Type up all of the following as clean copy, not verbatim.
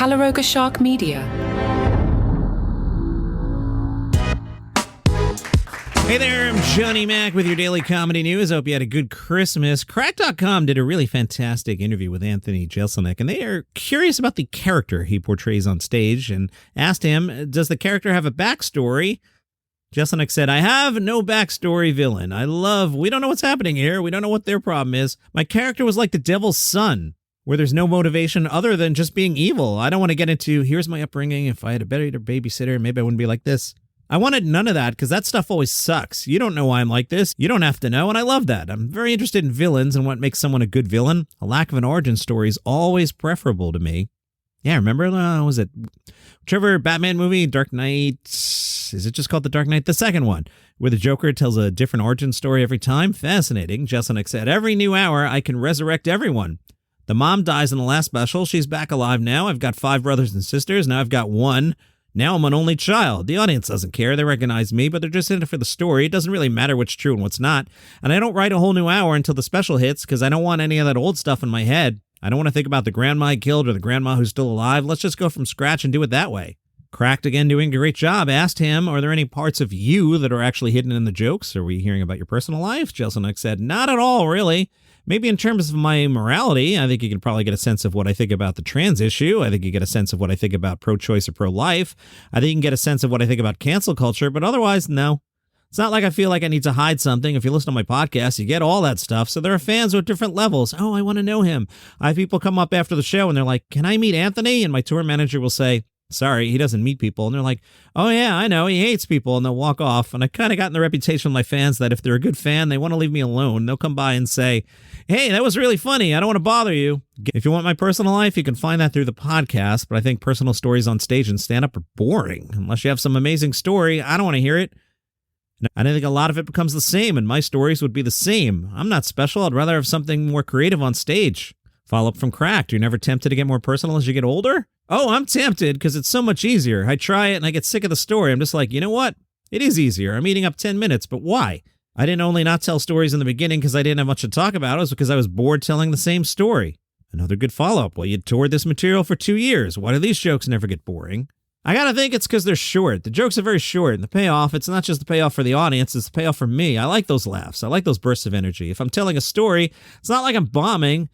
Calaroga Shark Media. Hey there, I'm Johnny Mac with your daily comedy news. I hope you had a good Christmas. Crack.com did a really fantastic interview with Anthony Jeselnik, and they are curious about the character he portrays on stage and asked him, does the character have a backstory? Jeselnik said, I have no backstory villain. We don't know what's happening here. We don't know what their problem is. My character was like the devil's son, where there's no motivation other than just being evil. I don't want to get into, here's my upbringing. If I had a better babysitter, maybe I wouldn't be like this. I wanted none of that because that stuff always sucks. You don't know why I'm like this. You don't have to know, and I love that. I'm very interested in villains and what makes someone a good villain. A lack of an origin story is always preferable to me. Yeah, remember, was it whichever Batman movie, Dark Knight, is it just called The Dark Knight? The second one, where the Joker tells a different origin story every time? Fascinating. Jeselnik said, every new hour, I can resurrect everyone. The mom dies in the last special. She's back alive now. I've got 5 brothers and sisters. Now I've got 1. Now I'm an only child. The audience doesn't care. They recognize me, but they're just in it for the story. It doesn't really matter what's true and what's not. And I don't write a whole new hour until the special hits because I don't want any of that old stuff in my head. I don't want to think about the grandma I killed or the grandma who's still alive. Let's just go from scratch and do it that way. Cracked again doing a great job. Asked him, are there any parts of you that are actually hidden in the jokes? Are we hearing about your personal life? Jeselnik said, not at all, really. Maybe in terms of my morality, I think you can probably get a sense of what I think about the trans issue. I think you get a sense of what I think about pro-choice or pro-life. I think you can get a sense of what I think about cancel culture, but otherwise, no. It's not like I feel like I need to hide something. If you listen to my podcast, you get all that stuff. So there are fans with different levels. Oh, I want to know him. I have people come up after the show and they're like, can I meet Anthony? And my tour manager will say, sorry, he doesn't meet people. And they're like, oh yeah, I know, he hates people. And they'll walk off. And I kind of gotten the reputation with my fans that if they're a good fan, they want to leave me alone. They'll come by and say, hey, that was really funny. I don't want to bother you. If you want my personal life, you can find that through the podcast. But I think personal stories on stage and stand-up are boring. Unless you have some amazing story, I don't want to hear it. I think a lot of it becomes the same, and my stories would be the same. I'm not special. I'd rather have something more creative on stage. Follow-up from Cracked. You're never tempted to get more personal as you get older? Oh, I'm tempted because it's so much easier. I try it and I get sick of the story. I'm just like, you know what? It is easier. I'm eating up 10 minutes, but why? I didn't only not tell stories in the beginning because I didn't have much to talk about. It was because I was bored telling the same story. Another good follow-up. Well, you toured this material for 2 years. Why do these jokes never get boring? I gotta think it's because they're short. The jokes are very short, and the payoff, it's not just the payoff for the audience, it's the payoff for me. I like those laughs. I like those bursts of energy. If I'm telling a story, it's not like I'm bombing,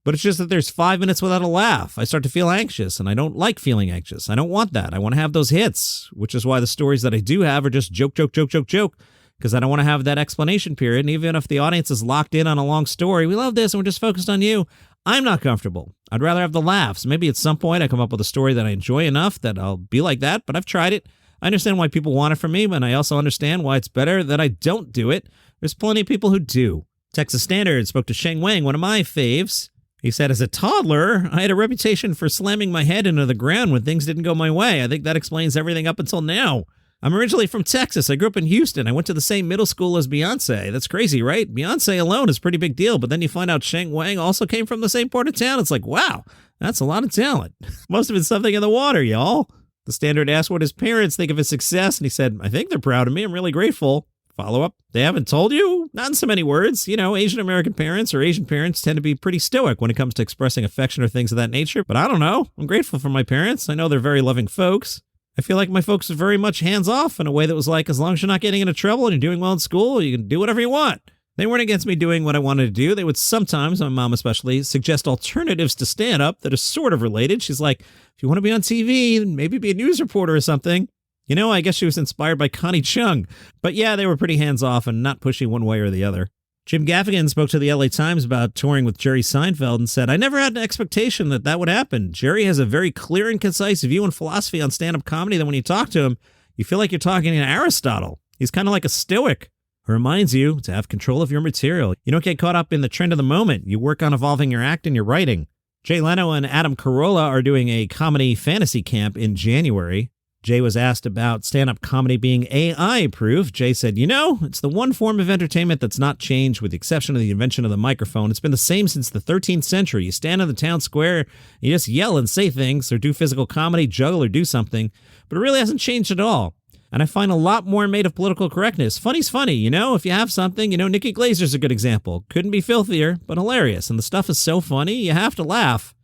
but it's just that there's 5 minutes without a laugh. I start to feel anxious, and I don't like feeling anxious. I don't want that. I want to have those hits, which is why the stories that I do have are just joke, because I don't want to have that explanation period. And even if the audience is locked in on a long story, we love this and we're just focused on you, I'm not comfortable. I'd rather have the laughs. Maybe at some point I come up with a story that I enjoy enough that I'll be like that, but I've tried it. I understand why people want it from me, but I also understand why it's better that I don't do it. There's plenty of people who do. Texas Standard spoke to Sheng Wang, one of my faves. He said, as a toddler, I had a reputation for slamming my head into the ground when things didn't go my way. I think that explains everything up until now. I'm originally from Texas. I grew up in Houston. I went to the same middle school as Beyonce. That's crazy, right? Beyonce alone is a pretty big deal, but then you find out Sheng Wang also came from the same part of town. It's like, wow, that's a lot of talent. Must have been something in the water, y'all. The Standard asked what his parents think of his success, and he said, I think they're proud of me. I'm really grateful. Follow-up, they haven't told you? Not in so many words. You know, Asian American parents or Asian parents tend to be pretty stoic when it comes to expressing affection or things of that nature, but I don't know. I'm grateful for my parents. I know they're very loving folks. I feel like my folks are very much hands-off in a way that was like, as long as you're not getting into trouble and you're doing well in school, you can do whatever you want. They weren't against me doing what I wanted to do. They would sometimes, my mom especially, suggest alternatives to stand-up that are sort of related. She's like, if you want to be on TV, then maybe be a news reporter or something. You know, I guess she was inspired by Connie Chung. But yeah, they were pretty hands-off and not pushy one way or the other. Jim Gaffigan spoke to the LA Times about touring with Jerry Seinfeld and said, I never had an expectation that that would happen. Jerry has a very clear and concise view and philosophy on stand-up comedy that when you talk to him, you feel like you're talking to Aristotle. He's kind of like a stoic who reminds you to have control of your material. You don't get caught up in the trend of the moment. You work on evolving your act and your writing. Jay Leno and Adam Carolla are doing a comedy fantasy camp in January. Jay was asked about stand-up comedy being AI-proof. Jay said, you know, it's the one form of entertainment that's not changed with the exception of the invention of the microphone. It's been the same since the 13th century. You stand in the town square, you just yell and say things or do physical comedy, juggle or do something, but it really hasn't changed at all. And I find a lot more made of political correctness. Funny's funny, you know, if you have something, you know, Nikki Glazer's a good example. Couldn't be filthier, but hilarious. And the stuff is so funny, you have to laugh.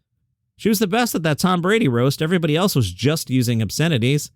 She was the best at that Tom Brady roast. Everybody else was just using obscenities.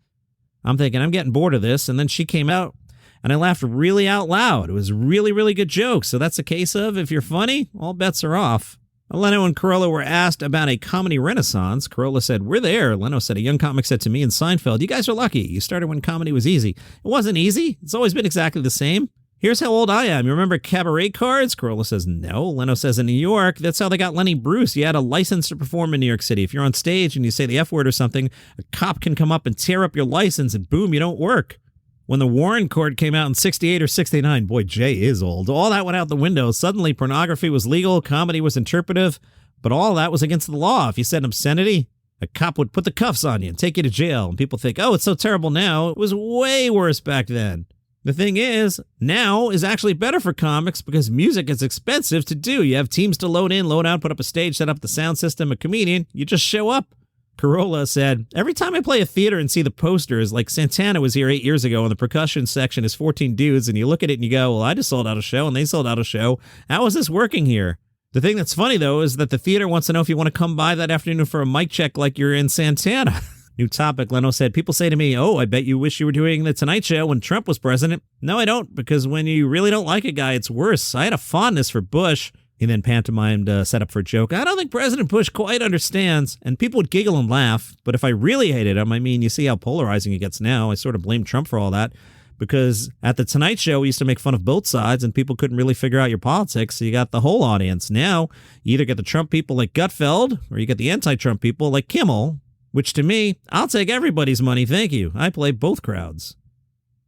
I'm thinking, I'm getting bored of this. And then she came out, and I laughed really out loud. It was really, really good joke. So that's a case of, if you're funny, all bets are off. Leno and Carolla were asked about a comedy renaissance. Carolla said, we're there. Leno said, a young comic said to me and Seinfeld, you guys are lucky. You started when comedy was easy. It wasn't easy. It's always been exactly the same. Here's how old I am. You remember cabaret cards? Carolla says, no. Leno says, in New York, that's how they got Lenny Bruce. You had a license to perform in New York City. If you're on stage and you say the F word or something, a cop can come up and tear up your license and boom, you don't work. When the Warren Court came out in 68 or 69, boy, Jay is old. All that went out the window. Suddenly, pornography was legal, comedy was interpretive, but all that was against the law. If you said an obscenity, a cop would put the cuffs on you and take you to jail. And people think, oh, it's so terrible now. It was way worse back then. The thing is, now is actually better for comics because music is expensive to do. You have teams to load in, load out, put up a stage, set up the sound system, a comedian. You just show up. Carolla said, every time I play a theater and see the posters, like Santana was here 8 years ago and the percussion section is 14 dudes, and you look at it and you go, well, I just sold out a show and they sold out a show. How is this working here? The thing that's funny, though, is that the theater wants to know if you want to come by that afternoon for a mic check like you're in Santana. New topic, Leno said, people say to me, oh, I bet you wish you were doing The Tonight Show when Trump was president. No, I don't, because when you really don't like a guy, it's worse. I had a fondness for Bush. He then pantomimed set up for a joke. I don't think President Bush quite understands. And people would giggle and laugh. But if I really hated him, I mean, you see how polarizing he gets now. I sort of blame Trump for all that. Because at The Tonight Show, we used to make fun of both sides and people couldn't really figure out your politics. So you got the whole audience. Now, you either get the Trump people like Gutfeld or you get the anti-Trump people like Kimmel. Which to me, I'll take everybody's money, thank you. I play both crowds.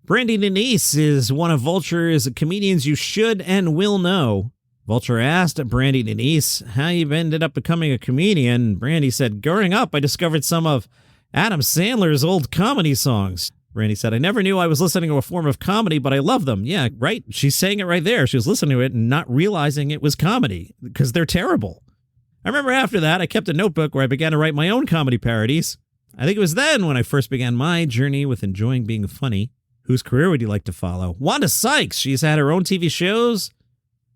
Brandy Denise is one of Vulture's comedians you should and will know. Vulture asked Brandy Denise how you ended up becoming a comedian. Brandy said, growing up, I discovered some of Adam Sandler's old comedy songs. Brandy said, I never knew I was listening to a form of comedy, but I love them. Yeah, right. She's saying it right there. She was listening to it and not realizing it was comedy because they're terrible. I remember after that, I kept a notebook where I began to write my own comedy parodies. I think it was then when I first began my journey with enjoying being funny. Whose career would you like to follow? Wanda Sykes. She's had her own TV shows.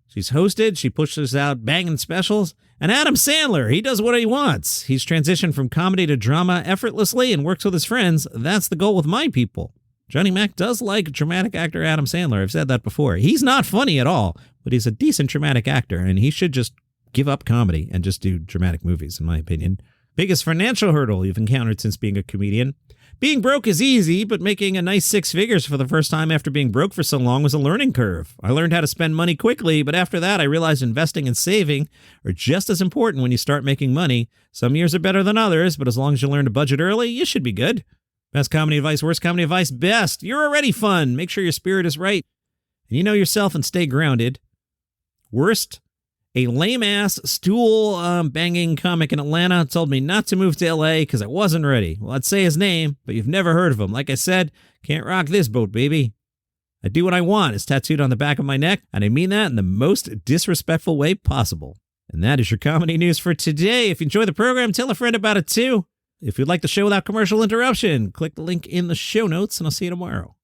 She's hosted. She pushes out banging specials. And Adam Sandler, he does what he wants. He's transitioned from comedy to drama effortlessly and works with his friends. That's the goal with my people. Johnny Mac does like dramatic actor Adam Sandler. I've said that before. He's not funny at all, but he's a decent dramatic actor, and he should just give up comedy and just do dramatic movies, in my opinion. Biggest financial hurdle you've encountered since being a comedian? Being broke is easy, but making a nice 6 figures for the first time after being broke for so long was a learning curve. I learned how to spend money quickly, but after that, I realized investing and saving are just as important when you start making money. Some years are better than others, but as long as you learn to budget early, you should be good. Best comedy advice, worst comedy advice, best. You're already fun. Make sure your spirit is right. And you know yourself and stay grounded. Worst, a lame-ass stool-banging comic in Atlanta told me not to move to L.A. because I wasn't ready. Well, I'd say his name, but you've never heard of him. Like I said, can't rock this boat, baby. I do what I want is tattooed on the back of my neck, and I mean that in the most disrespectful way possible. And that is your comedy news for today. If you enjoy the program, tell a friend about it too. If you'd like the show without commercial interruption, click the link in the show notes, and I'll see you tomorrow.